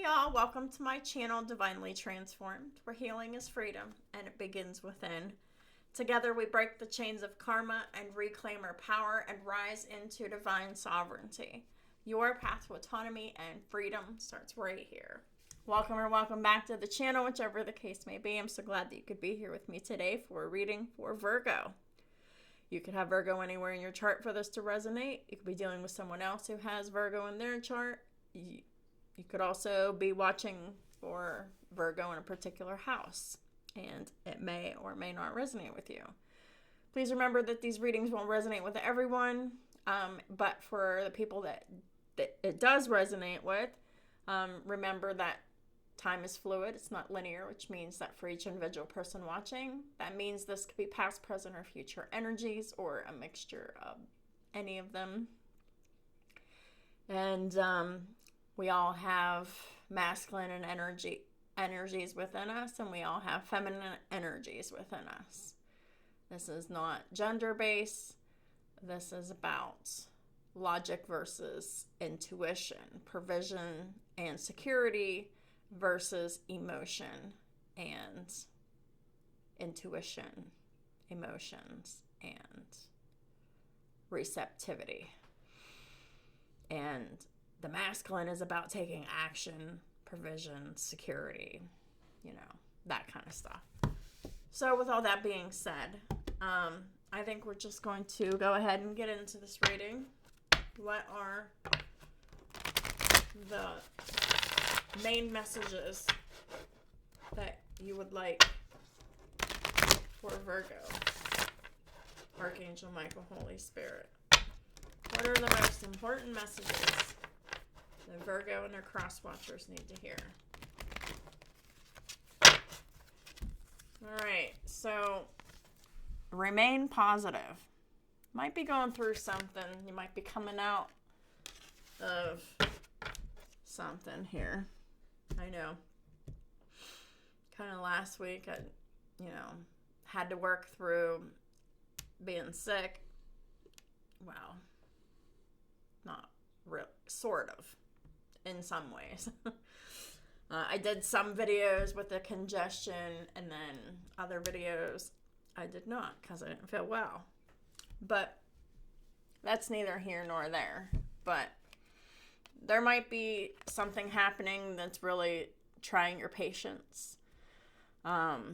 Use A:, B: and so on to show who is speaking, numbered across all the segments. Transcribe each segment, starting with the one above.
A: y'all, welcome to my channel, Divinely Transformed, where healing is freedom and it begins within. Together we break the chains of karma and reclaim our power and rise into divine sovereignty. Your path to autonomy and freedom starts right here. Welcome or welcome back to the channel, whichever the case may be. I'm so glad that you could be here with me today for a reading for Virgo. You could have Virgo anywhere in your chart for this to resonate. You could be dealing with someone else who has Virgo in their chart. You could also be watching for Virgo in a particular house, and it may or may not resonate with you. Please remember that these readings won't resonate with everyone, but for the people that it does resonate with, remember that time is fluid. It's not linear, which means that for each individual person watching, that means this could be past, present, or future energies, or a mixture of any of them. And we all have masculine and energies within us, and we all have feminine energies within us. This is not gender-based. This is about logic versus intuition, provision and security versus emotion and intuition, emotions and receptivity. And the masculine is about taking action, provision, security, that kind of stuff. So with all that being said, I think we're just going to go ahead and get into this reading. What are the main messages that you would like for Virgo? Archangel Michael, Holy Spirit. What are the most important messages that Virgo and their cross watchers need to hear? Alright, so remain positive. Might be going through something. You might be coming out of something here. I know. Kind of last week, I, had to work through being sick. Well, not real, sort of, in some ways. I did some videos with the congestion, and then other videos I did not because I didn't feel well. But that's neither here nor there. But there might be something happening that's really trying your patience. But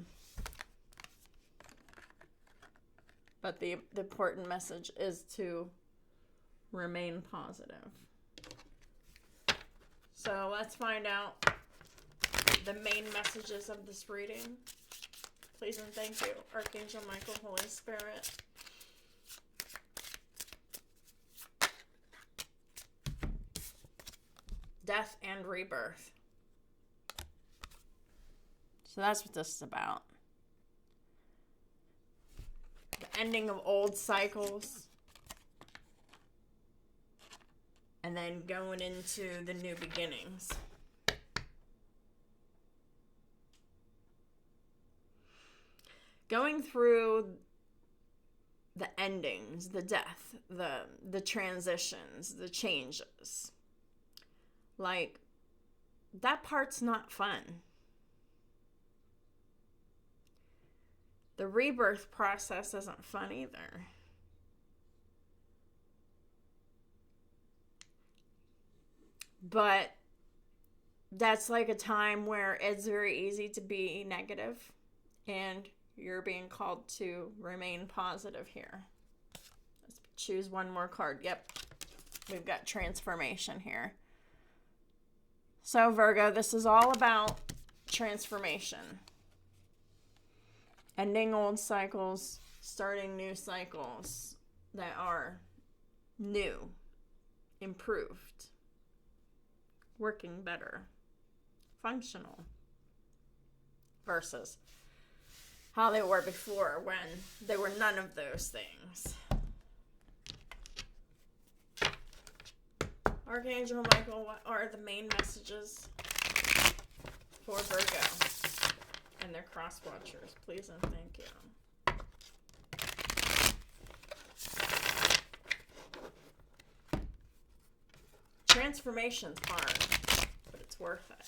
A: the important message is to remain positive. So let's find out the main messages of this reading. Please and thank you, Archangel Michael, Holy Spirit. Death and rebirth. So that's what this is about. The ending of old cycles. And then going into the new beginnings. Going through the endings, the death, the transitions, the changes. Like, that part's not fun. The rebirth process isn't fun either. But that's like a time where it's very easy to be negative, and you're being called to remain positive here. Let's choose one more card. Yep, we've got transformation here. So Virgo, this is all about transformation. Ending old cycles, starting new cycles that are new, improved, working better, functional, versus how they were before when they were none of those things. Archangel Michael, what are the main messages for Virgo and their cross watchers? Please and thank you. Transformation's hard, but it's worth it.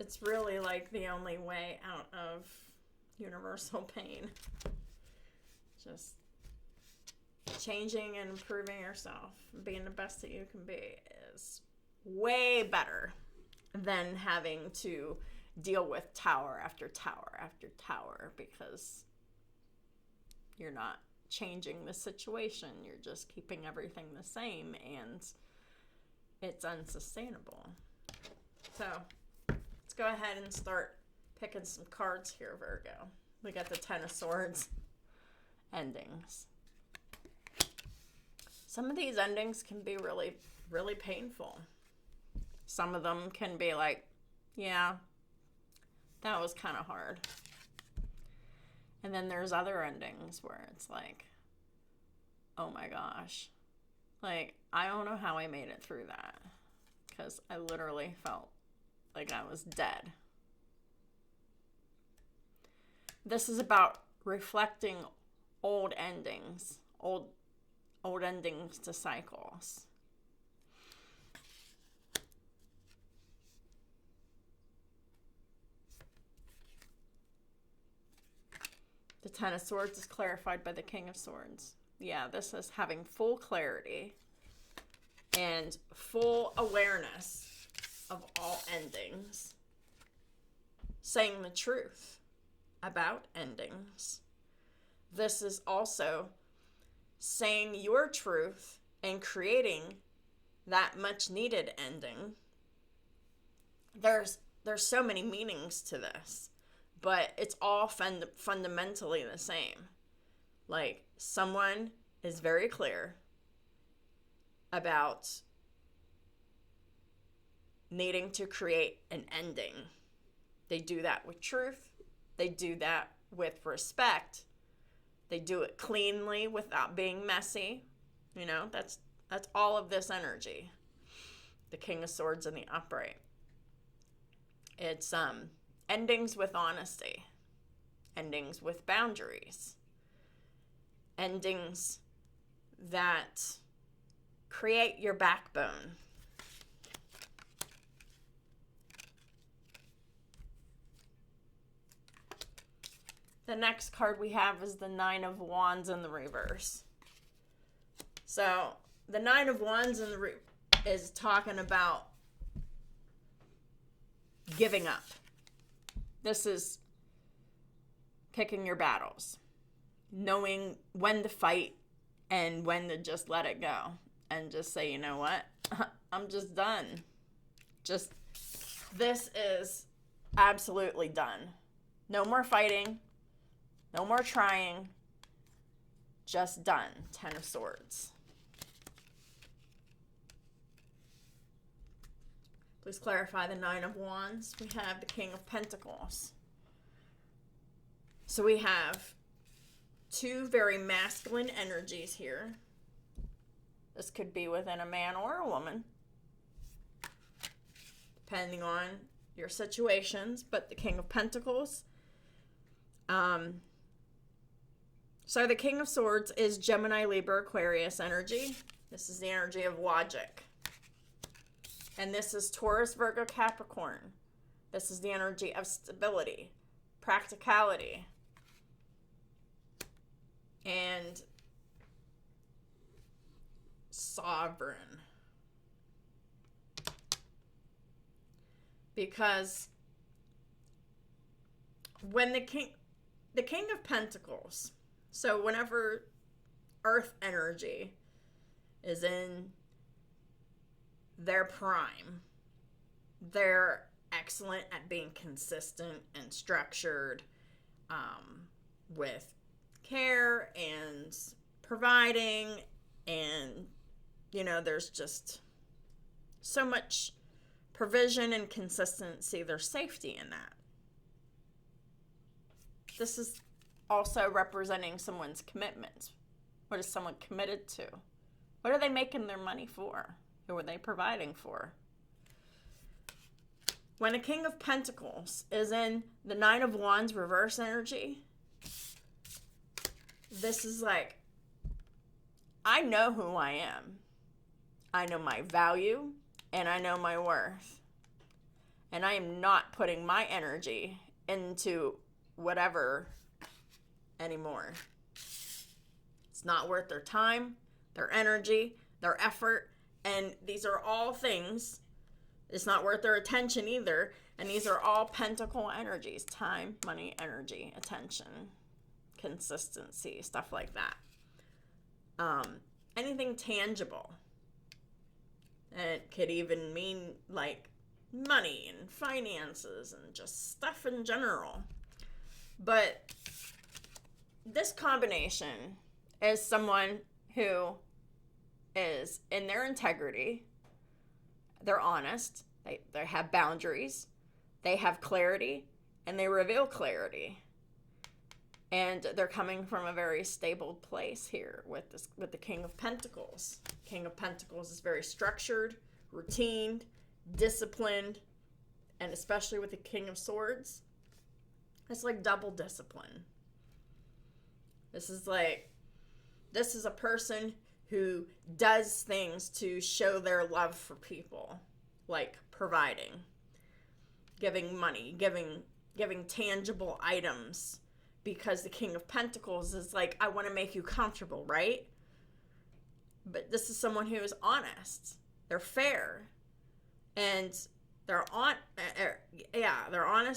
A: It's really like the only way out of universal pain. Just changing and improving yourself, being the best that you can be is way better than having to deal with tower after tower after tower, because you're not changing the situation. You're just keeping everything the same, and it's unsustainable. So let's go ahead and start picking some cards here, Virgo. We got the Ten of Swords endings. Some of these endings can be really, really painful. Some of them can be like, yeah, that was kind of hard. And then there's other endings where it's like, oh my gosh. Like, I don't know how I made it through that, because I literally felt like I was dead. This is about reflecting old endings, old endings to cycles. The Ten of Swords is clarified by the King of Swords. Yeah, this is having full clarity and full awareness of all endings. Saying the truth about endings. This is also saying your truth and creating that much needed ending. There's so many meanings to this, but it's all fundamentally the same. Like, someone is very clear about needing to create an ending. They do that with truth. They do that with respect. They do it cleanly without being messy. You know, that's all of this energy. The King of Swords in the upright. It's endings with honesty. Endings with boundaries. Endings that create your backbone. The next card we have is the Nine of Wands in the reverse. So the Nine of Wands in the is talking about giving up. This is picking your battles, knowing when to fight and when to just let it go and just say, you know what, I'm just done. This is absolutely done. No more fighting. No more trying. Just done. Ten of Swords. Please clarify the Nine of Wands. We have the King of Pentacles. So we have two very masculine energies here. This could be within a man or a woman, depending on your situations. But the King of Pentacles. So the King of Swords is Gemini, Libra, Aquarius energy. This is the energy of logic. And this is Taurus, Virgo, Capricorn. This is the energy of stability, practicality, and sovereign. Because when the King of Pentacles, so whenever Earth energy is in their prime, they're excellent at being consistent and structured, with care and providing, and, you know, there's just so much provision and consistency. There's safety in that. This is also representing someone's commitments. What is someone committed to? What are they making their money for? Who are they providing for? When a King of Pentacles is in the Nine of Wands reverse energy, this is like I know who I am. I know my value and I know my worth. And I am not putting my energy into whatever anymore. It's not worth their time, their energy, their effort, and these are all things. It's not worth their attention either, and these are all pentacle energies: time, money, energy, attention, consistency, stuff like that. Anything tangible. And it could even mean like money and finances and just stuff in general. But this combination is someone who is in their integrity, they're honest, they have boundaries, they have clarity, and they reveal clarity. And they're coming from a very stable place here with the King of Pentacles. King of Pentacles is very structured, routined, disciplined, and especially with the King of Swords, it's like double discipline. This is a person who does things to show their love for people, like providing, giving money, giving tangible items, because the King of Pentacles is like, I want to make you comfortable, right? But this is someone who is honest. They're fair. And they're honest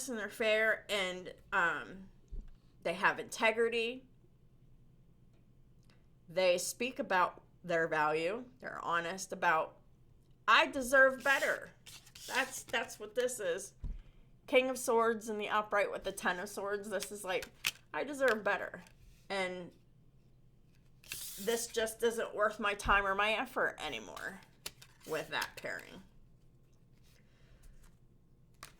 A: and they're fair, and they have integrity. They speak about their value. They're honest about, I deserve better. That's what this is. King of Swords in the upright with the Ten of Swords. This is like, I deserve better. And this just isn't worth my time or my effort anymore with that pairing.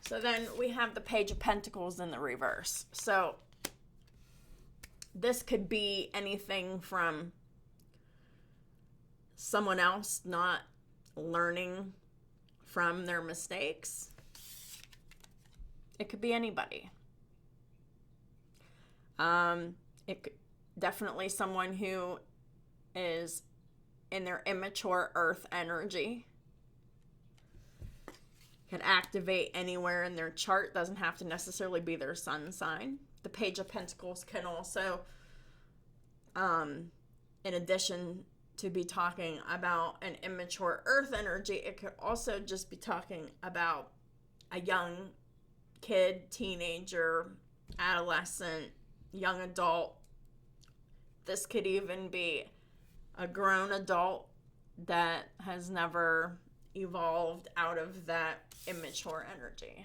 A: So then we have the Page of Pentacles in the reverse. So this could be anything from someone else not learning from their mistakes. It could be anybody. It could, definitely someone who is in their immature earth energy. Can activate anywhere in their chart. Doesn't have to necessarily be their sun sign. The Page of Pentacles can also, in addition to be talking about an immature earth energy, it could also just be talking about a young kid, teenager, adolescent, young adult. This could even be a grown adult that has never evolved out of that immature energy.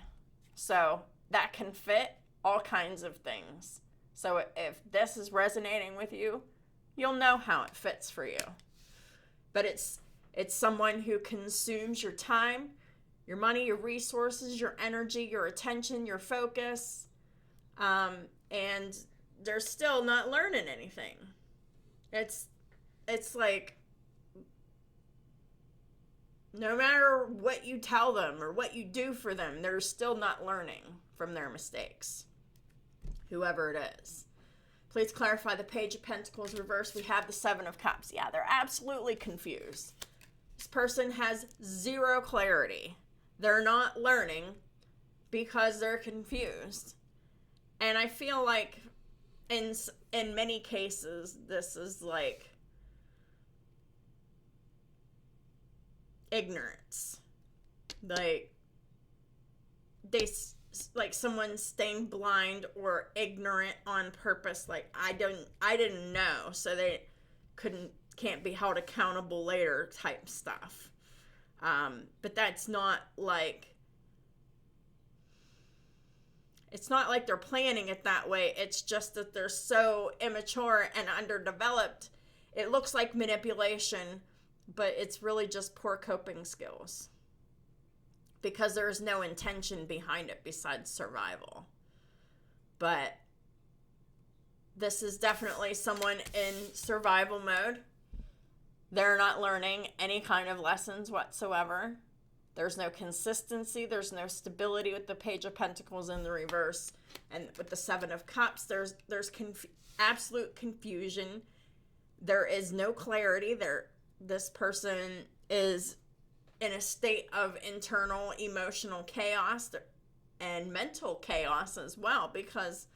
A: So that can fit all kinds of things. So if this is resonating with you, you'll know how it fits for you. But it's someone who consumes your time, your money, your resources, your energy, your attention, your focus, and they're still not learning anything. It's like, no matter what you tell them or what you do for them, they're still not learning from their mistakes, whoever it is. Please clarify the Page of Pentacles reverse. We have the Seven of Cups. Yeah, they're absolutely confused. This person has zero clarity. They're not learning because they're confused. And I feel like in many cases, this is like ignorance. Like someone staying blind or ignorant on purpose. Like, I didn't know, so they can't be held accountable later type stuff. But that's not like, it's not like they're planning it that way. It's just that they're so immature and underdeveloped. It looks like manipulation, but it's really just poor coping skills. Because there's no intention behind it besides survival. But this is definitely someone in survival mode. They're not learning any kind of lessons whatsoever. There's no consistency. There's no stability with the Page of Pentacles in the reverse. And with the Seven of Cups, there's absolute confusion. There is no clarity there. This person is in a state of internal emotional chaos and mental chaos as well, because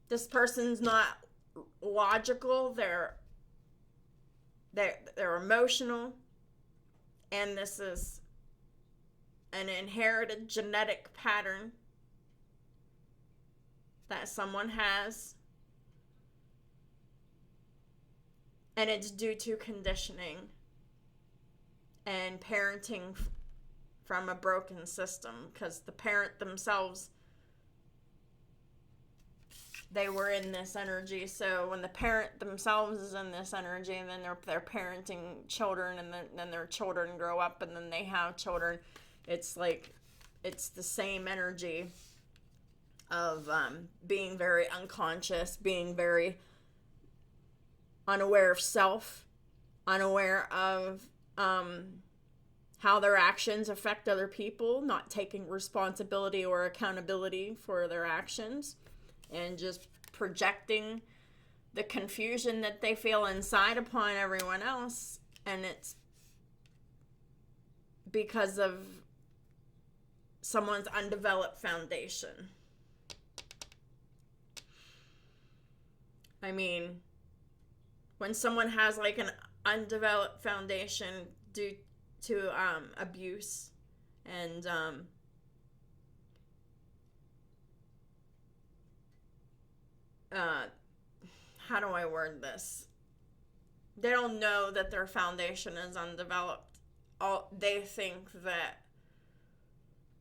A: this person's not logical. They're emotional, and this is an inherited genetic pattern that someone has, and it's due to conditioning and parenting from a broken system, because the parent themselves, they were in this energy. So when the parent themselves is in this energy, and then they're parenting children, and then their children grow up, and then they have children, it's like, it's the same energy of being very unconscious, being very unaware of self, unaware of how their actions affect other people, not taking responsibility or accountability for their actions, and just projecting the confusion that they feel inside upon everyone else. And it's because of someone's undeveloped foundation. I mean, when someone has like an undeveloped foundation due to abuse and how do I word this? They don't know that their foundation is undeveloped. They think that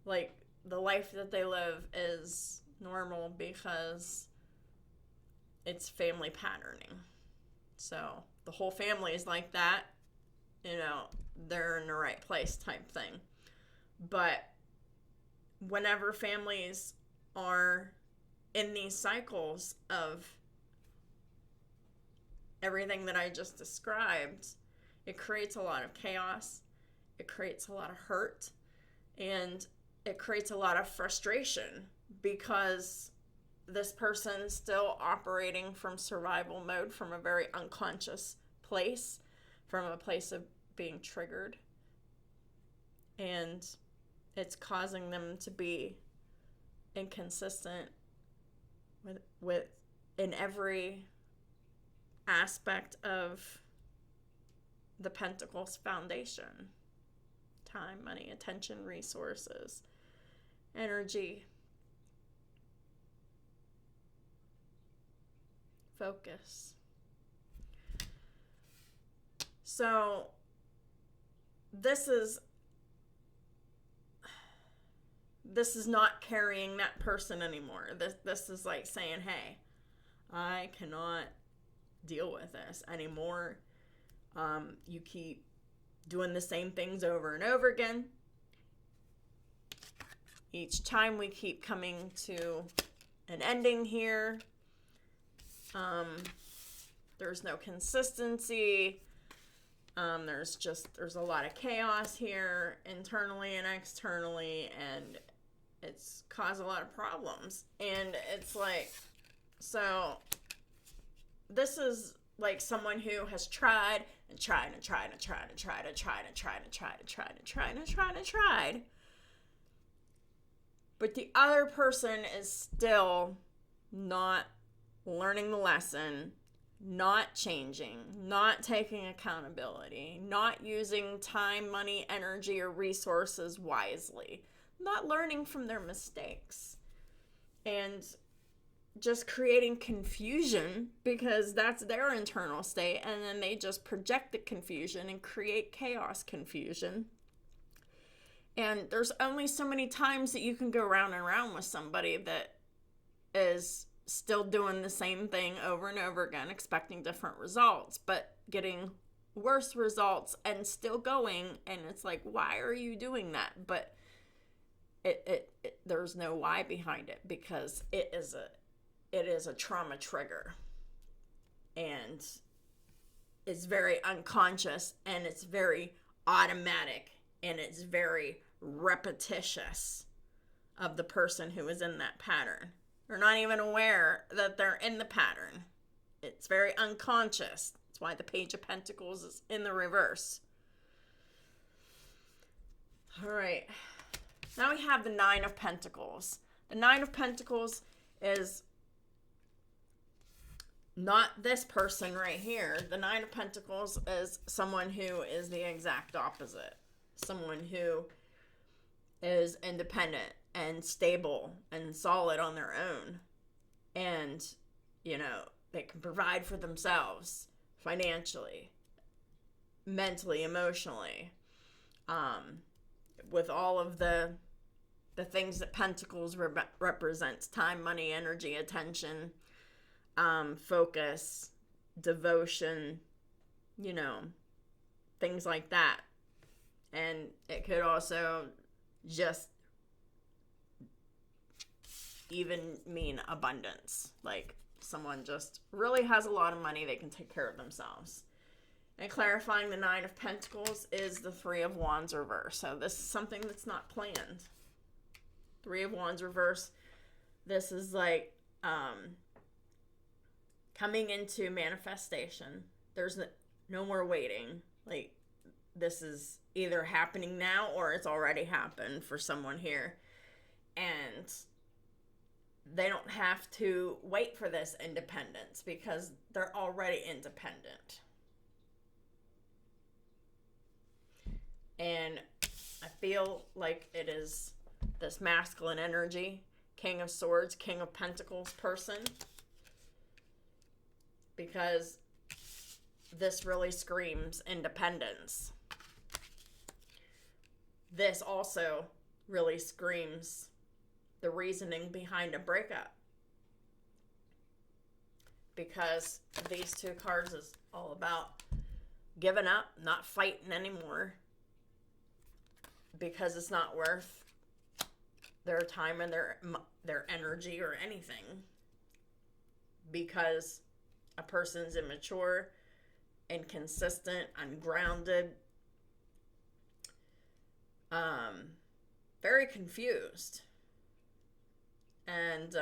A: like the life that they live is normal because it's family patterning. So the whole family is like that, you know, they're in the right place type thing. But whenever families are in these cycles of everything that I just described, it creates a lot of chaos, it creates a lot of hurt, and it creates a lot of frustration, because this person's still operating from survival mode, from a very unconscious place, from a place of being triggered. And it's causing them to be inconsistent with in every aspect of the Pentacles foundation: time, money, attention, resources, energy, focus. So this is not carrying that person anymore. This is like saying, hey, I cannot deal with this anymore. You keep doing the same things over and over again. Each time we keep coming to an ending here. There's no consistency. There's a lot of chaos here, internally and externally, and it's caused a lot of problems. And it's like, so this is like someone who has tried and tried and tried and tried and tried and tried and tried and tried and tried and tried and tried and tried. But the other person is still not learning the lesson, not changing, not taking accountability, not using time, money, energy, or resources wisely, not learning from their mistakes, and just creating confusion because that's their internal state, and then they just project the confusion and create chaos confusion. And there's only so many times that you can go round and round with somebody that is still doing the same thing over and over again, expecting different results, but getting worse results and still going. And it's like, why are you doing that? But it there's no why behind it, because it is a trauma trigger, and it's very unconscious, and it's very automatic, and it's very repetitious of the person who is in that pattern. They're not even aware that they're in the pattern. It's very unconscious. That's why the Page of Pentacles is in the reverse. All right. Now we have the Nine of Pentacles. The Nine of Pentacles is not this person right here. The Nine of Pentacles is someone who is the exact opposite. Someone who is independent and stable and solid on their own. And, you know, they can provide for themselves financially, mentally, emotionally. With all of the things that Pentacles represents: time, money, energy, attention, focus, devotion, you know, things like that. And it could also just even mean abundance. Like someone just really has a lot of money, they can take care of themselves. And clarifying the Nine of Pentacles is the Three of Wands reverse. So this is something that's not planned. Three of Wands reverse. This is like coming into manifestation. There's no more waiting. Like this is either happening now or it's already happened for someone here. And they don't have to wait for this independence because they're already independent. And I feel like it is this masculine energy, King of Swords, King of Pentacles person, because this really screams independence. This also really screams the reasoning behind a breakup, because these two cards is all about giving up, not fighting anymore, because it's not worth their time and their energy or anything, because a person's immature, inconsistent, ungrounded, very confused. And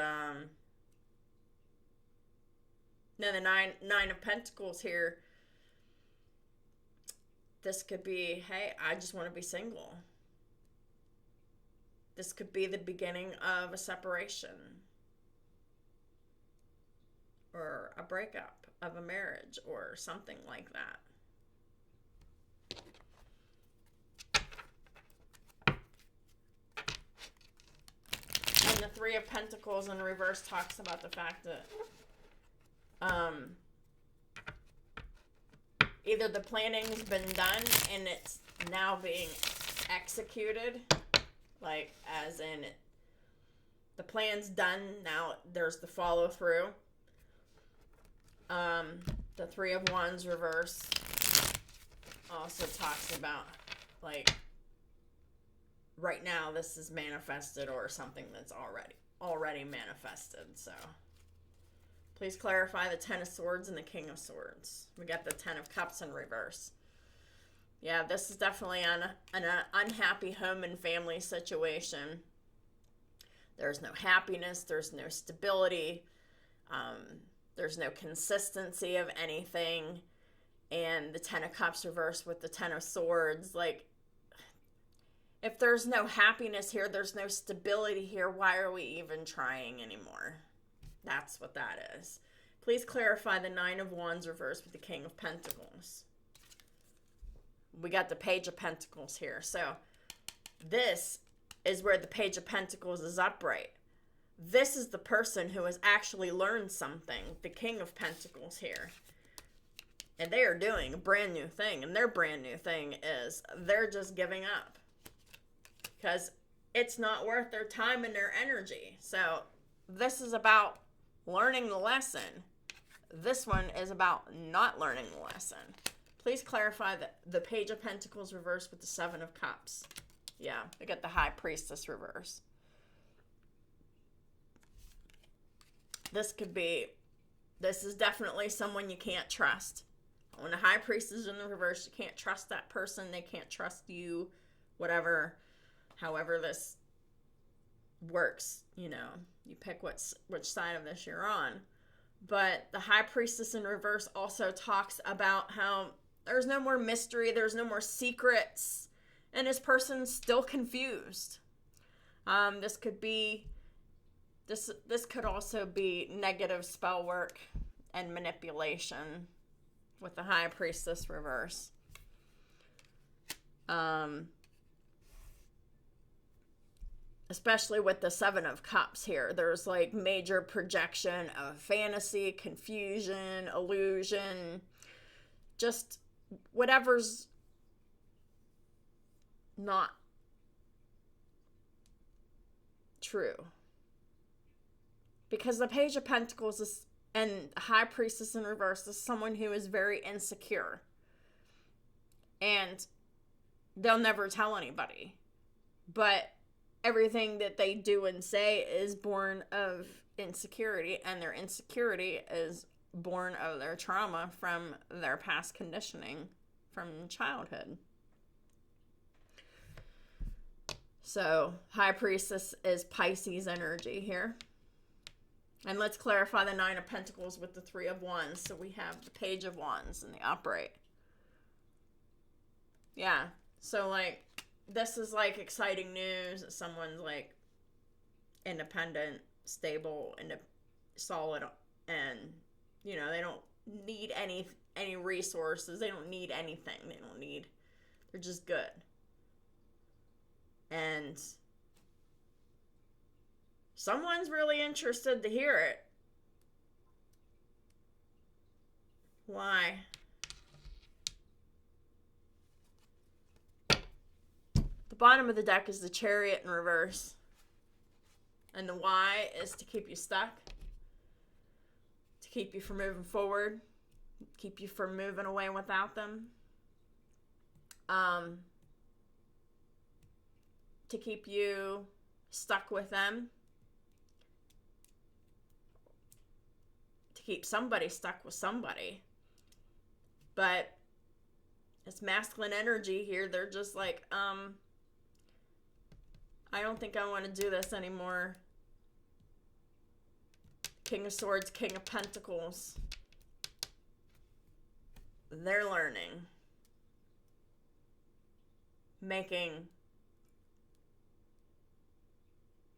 A: then the nine of Pentacles here, this could be, hey, I just want to be single. This could be the beginning of a separation or a breakup of a marriage or something like that. And the Three of Pentacles in reverse talks about the fact that either the planning's been done and it's now being executed, like as in the plan's done, now there's the follow through. The Three of Wands reverse also talks about like right now this is manifested or something that's already manifested. So please clarify the Ten of Swords and the King of Swords. We got the Ten of Cups in reverse. Yeah, this is definitely an unhappy home and family situation. There's no happiness. There's no stability. There's no consistency of anything. And the Ten of Cups reversed with the Ten of Swords. Like, if there's no happiness here, there's no stability here, why are we even trying anymore? That's what that is. Please clarify the Nine of Wands reversed with the King of Pentacles. We got the Page of Pentacles here. So this is where the Page of Pentacles is upright. This is the person who has actually learned something. The King of Pentacles here. And they are doing a brand new thing. And their brand new thing is they're just giving up. Because it's not worth their time and their energy. So this is about learning the lesson. This one is about not learning the lesson. Please clarify the Page of Pentacles reversed with the Seven of Cups. Yeah, we got the High Priestess reverse. This is definitely someone you can't trust. When the High Priestess is in the reverse, you can't trust that person. They can't trust you, whatever, however this works, you know. You pick which side of this you're on. But the High Priestess in reverse also talks about how there's no more mystery, there's no more secrets, and this person's still confused. This could also be negative spell work and manipulation with the High Priestess reverse. Especially with the Seven of Cups here. There's like major projection of fantasy, confusion, illusion, just whatever's not true. Because the Page of Pentacles is, and High Priestess in reverse is someone who is very insecure. And they'll never tell anybody. But everything that they do and say is born of insecurity, and their insecurity is born of their trauma from their past conditioning from childhood. So, High Priestess is Pisces energy here. And let's clarify the Nine of Pentacles with the Three of Wands. So we have the Page of Wands in the upright. Yeah, so like, this is like exciting news that someone's like independent, stable, and solid, and you know, they don't need any resources. They don't need anything. They're just good. And someone's really interested to hear it. Why? The bottom of the deck is the Chariot in reverse. And the why is to keep you stuck. To keep you from moving forward. Keep you from moving away without them. To keep you stuck with them. To keep somebody stuck with somebody. But it's masculine energy here. They're just like, I don't think I want to do this anymore. King of Swords, King of Pentacles. They're learning. Making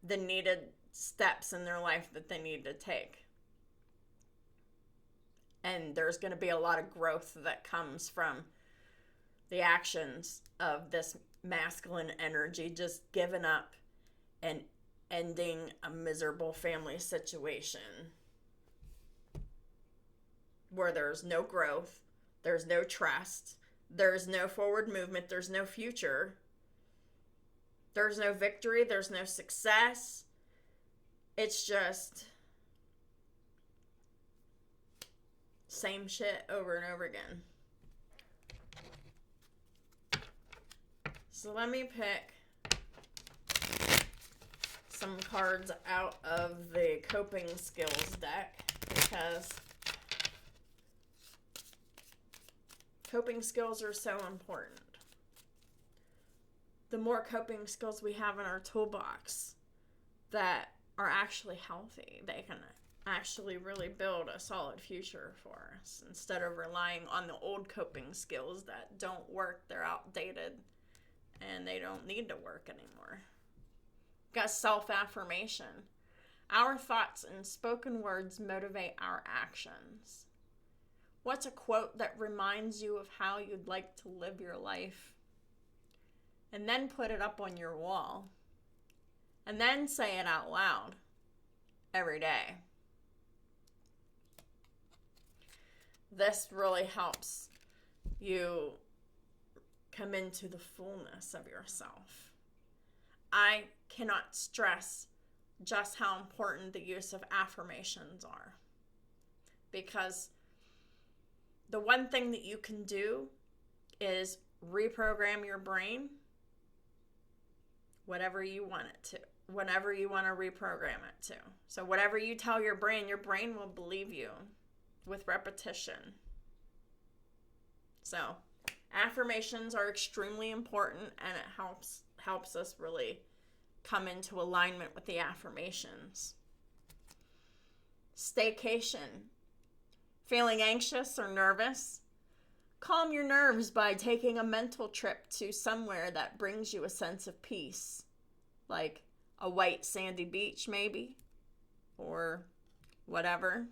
A: the needed steps in their life that they need to take. And there's going to be a lot of growth that comes from the actions of this masculine energy, just giving up and ending a miserable family situation where there's no growth, there's no trust, there's no forward movement, there's no future, there's no victory, there's no success. It's just same shit over and over again. So let me pick some cards out of the Coping Skills deck, because coping skills are so important. The more coping skills we have in our toolbox that are actually healthy, they can actually really build a solid future for us, instead of relying on the old coping skills that don't work. They're outdated and they don't need to work anymore. Got self-affirmation. Our thoughts and spoken words motivate our actions. What's a quote that reminds you of how you'd like to live your life? And then put it up on your wall. And then say it out loud every day. This really helps you come into the fullness of yourself. I cannot stress just how important the use of affirmations are. Because the one thing that you can do is reprogram your brain whatever you want it to, whenever you want to reprogram it to. So whatever you tell your brain will believe you with repetition. So affirmations are extremely important, and it helps us really come into alignment with the affirmations. Staycation Feeling anxious or nervous? Calm your nerves by taking a mental trip to somewhere that brings you a sense of peace, like a white sandy beach maybe, or whatever.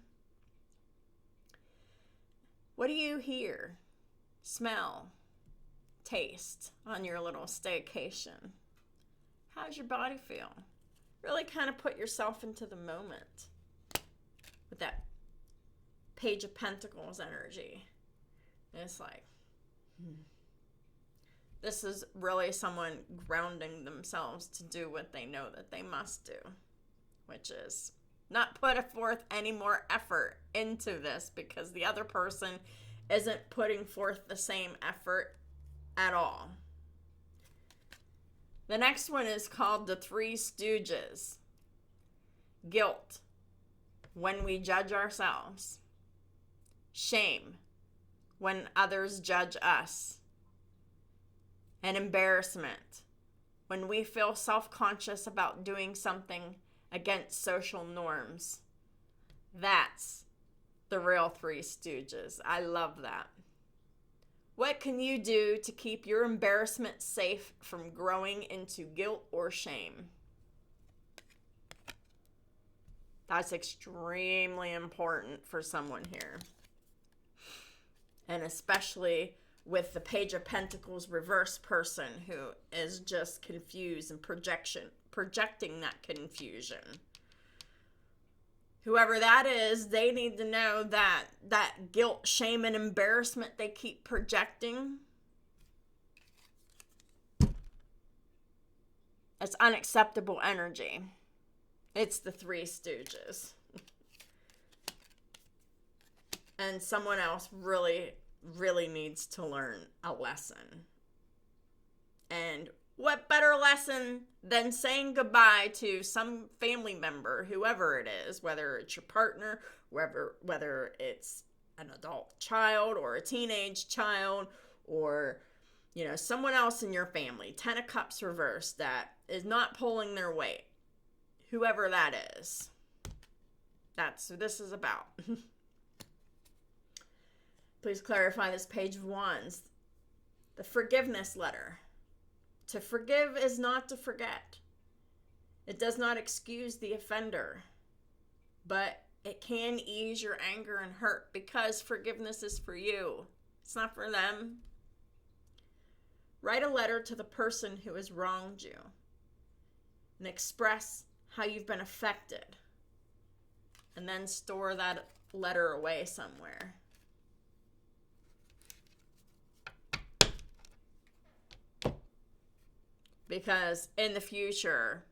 A: What do you hear, smell, taste on your little staycation? How's your body feel? Really kind of put yourself into the moment with that Page of Pentacles energy. And it's like, this is really someone grounding themselves to do what they know that they must do, which is not put forth any more effort into this because the other person isn't putting forth the same effort at all. The next one is called the Three Stooges. Guilt, when we judge ourselves. Shame, when others judge us. And embarrassment, when we feel self-conscious about doing something against social norms. That's the real Three Stooges. I love that. What can you do to keep your embarrassment safe from growing into guilt or shame? That's extremely important for someone here. And especially with the Page of Pentacles reverse person who is just confused and projecting that confusion. Whoever that is, they need to know that that guilt, shame, and embarrassment they keep projecting, it's unacceptable energy. It's the Three Stooges. And someone else really needs to learn a lesson. And what better lesson than saying goodbye to some family member, whoever it is, whether it's your partner, whether it's an adult child or a teenage child, or someone else in your family, 10 of Cups reversed, that is not pulling their weight. Whoever that is. That's what this is about. Please clarify this Page of Wands. The forgiveness letter. To forgive is not to forget. It does not excuse the offender, but it can ease your anger and hurt because forgiveness is for you. It's not for them. Write a letter to the person who has wronged you and express how you've been affected, and then store that letter away somewhere. Because in the future,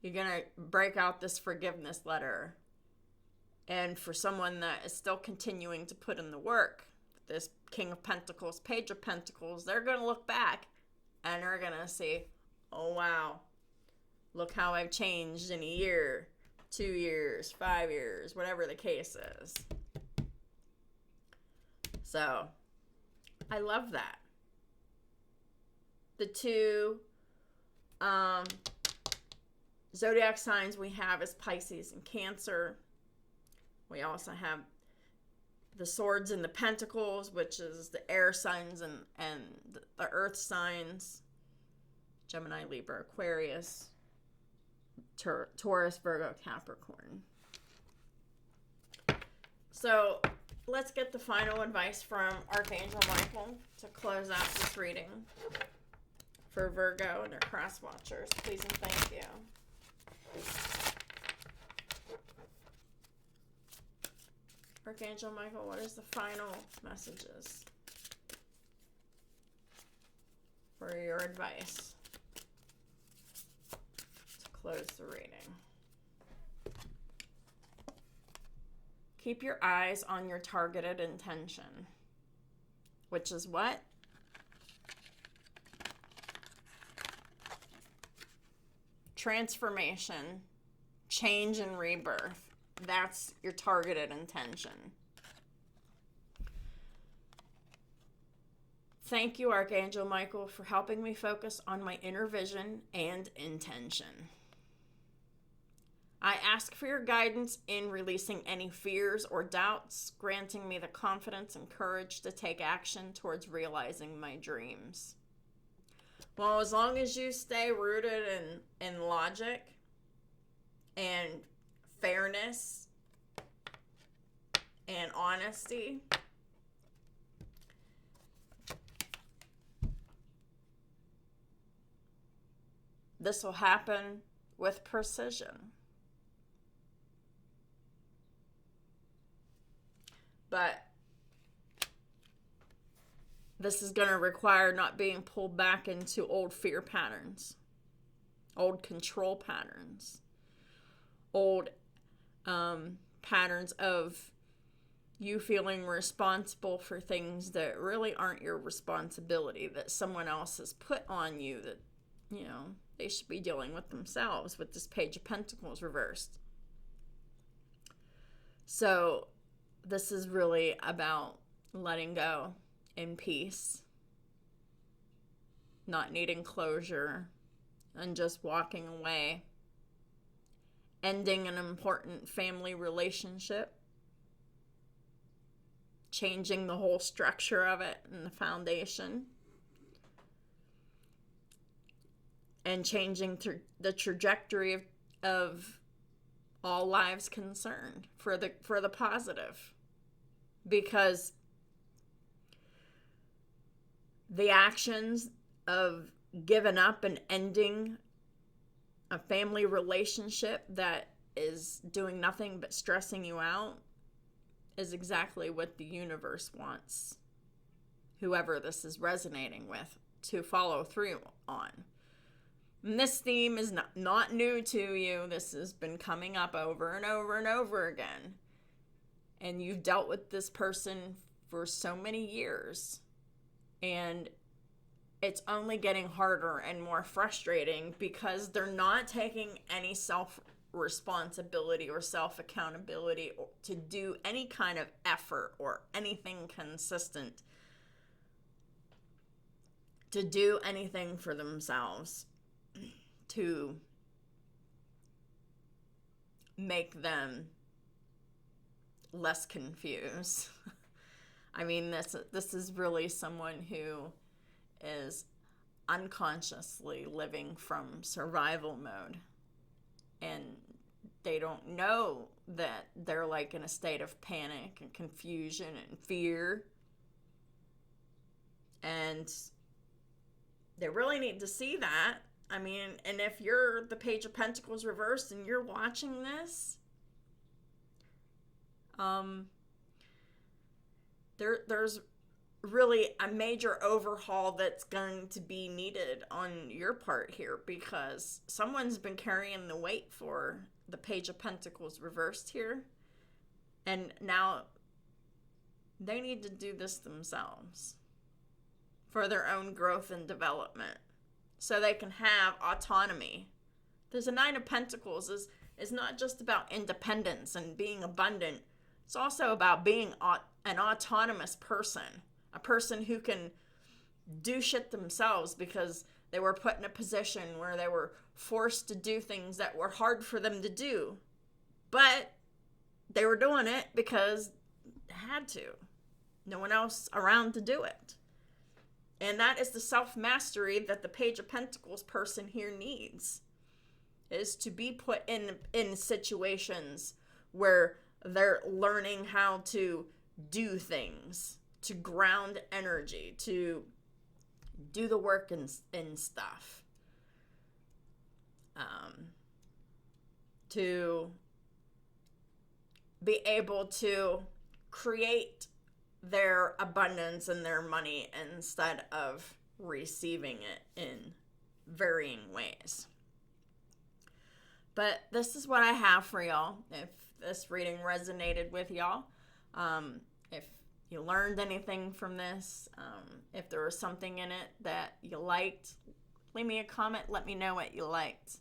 A: you're going to break out this forgiveness letter. And for someone that is still continuing to put in the work, this King of Pentacles, Page of Pentacles, they're going to look back and they're going to see, oh, wow, look how I've changed in a year, 2 years, 5 years, whatever the case is. So, I love that. The two zodiac signs we have is Pisces and Cancer. We also have the Swords and the Pentacles, which is the air signs and the earth signs. Gemini, Libra, Aquarius, Taurus, Virgo, Capricorn. So let's get the final advice from Archangel Michael to close out this reading. For Virgo and their cross watchers, please and thank you. Archangel Michael, what is the final messages for your advice to close the reading? Keep your eyes on your targeted intention, which is what? Transformation, change, and rebirth. That's your targeted intention. Thank you, Archangel Michael, for helping me focus on my inner vision and intention. I ask for your guidance in releasing any fears or doubts, granting me the confidence and courage to take action towards realizing my dreams. Well, as long as you stay rooted in logic and fairness and honesty, this will happen with precision. But this is going to require not being pulled back into old fear patterns, old control patterns, old patterns of you feeling responsible for things that really aren't your responsibility, that someone else has put on you, that, you know, they should be dealing with themselves, with this Page of Pentacles reversed. So this is really about letting go in peace, not needing closure, and just walking away, ending an important family relationship, changing the whole structure of it and the foundation, and changing the trajectory of all lives concerned for the positive. Because the actions of giving up and ending a family relationship that is doing nothing but stressing you out is exactly what the universe wants whoever this is resonating with to follow through on. And this theme is not new to you. This has been coming up over and over and over again. And you've dealt with this person for so many years. And it's only getting harder and more frustrating because they're not taking any self-responsibility or self-accountability to do any kind of effort or anything consistent to do anything for themselves to make them less confused. I mean, this is really someone who is unconsciously living from survival mode, and they don't know that they're like in a state of panic and confusion and fear, and they really need to see that. I mean, and if you're the Page of Pentacles reversed and you're watching this, there's really a major overhaul that's going to be needed on your part here, because someone's been carrying the weight for the Page of Pentacles reversed here, and now they need to do this themselves for their own growth and development, so they can have autonomy. There's a Nine of Pentacles is not just about independence and being abundant. It's also about being an autonomous person, a person who can do shit themselves because they were put in a position where they were forced to do things that were hard for them to do. But they were doing it because they had to. No one else around to do it. And that is the self-mastery that the Page of Pentacles person here needs, is to be put in situations where they're learning how to do things, to ground energy, to do the work and stuff, to be able to create their abundance and their money instead of receiving it in varying ways. But this is what I have for y'all. If this reading resonated with y'all, if you learned anything from this, if there was something in it that you liked, leave me a comment. Let me know what you liked.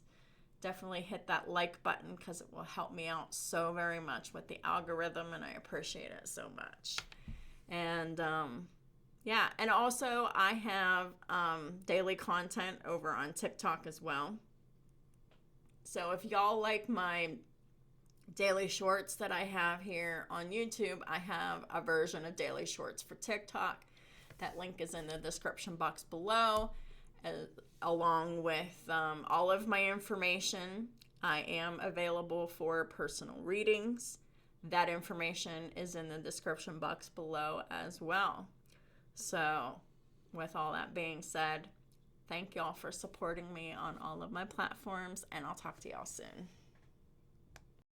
A: Definitely hit that like button because it will help me out so very much with the algorithm, and I appreciate it so much. And yeah, and also I have daily content over on TikTok as well. So if y'all like my daily shorts that I have here on YouTube, I have a version of daily shorts for TikTok. That link is in the description box below, along with all of my information. I am available for personal readings. That information is in the description box below as well. So, with all that being said, thank y'all for supporting me on all of my platforms, and I'll talk to y'all soon.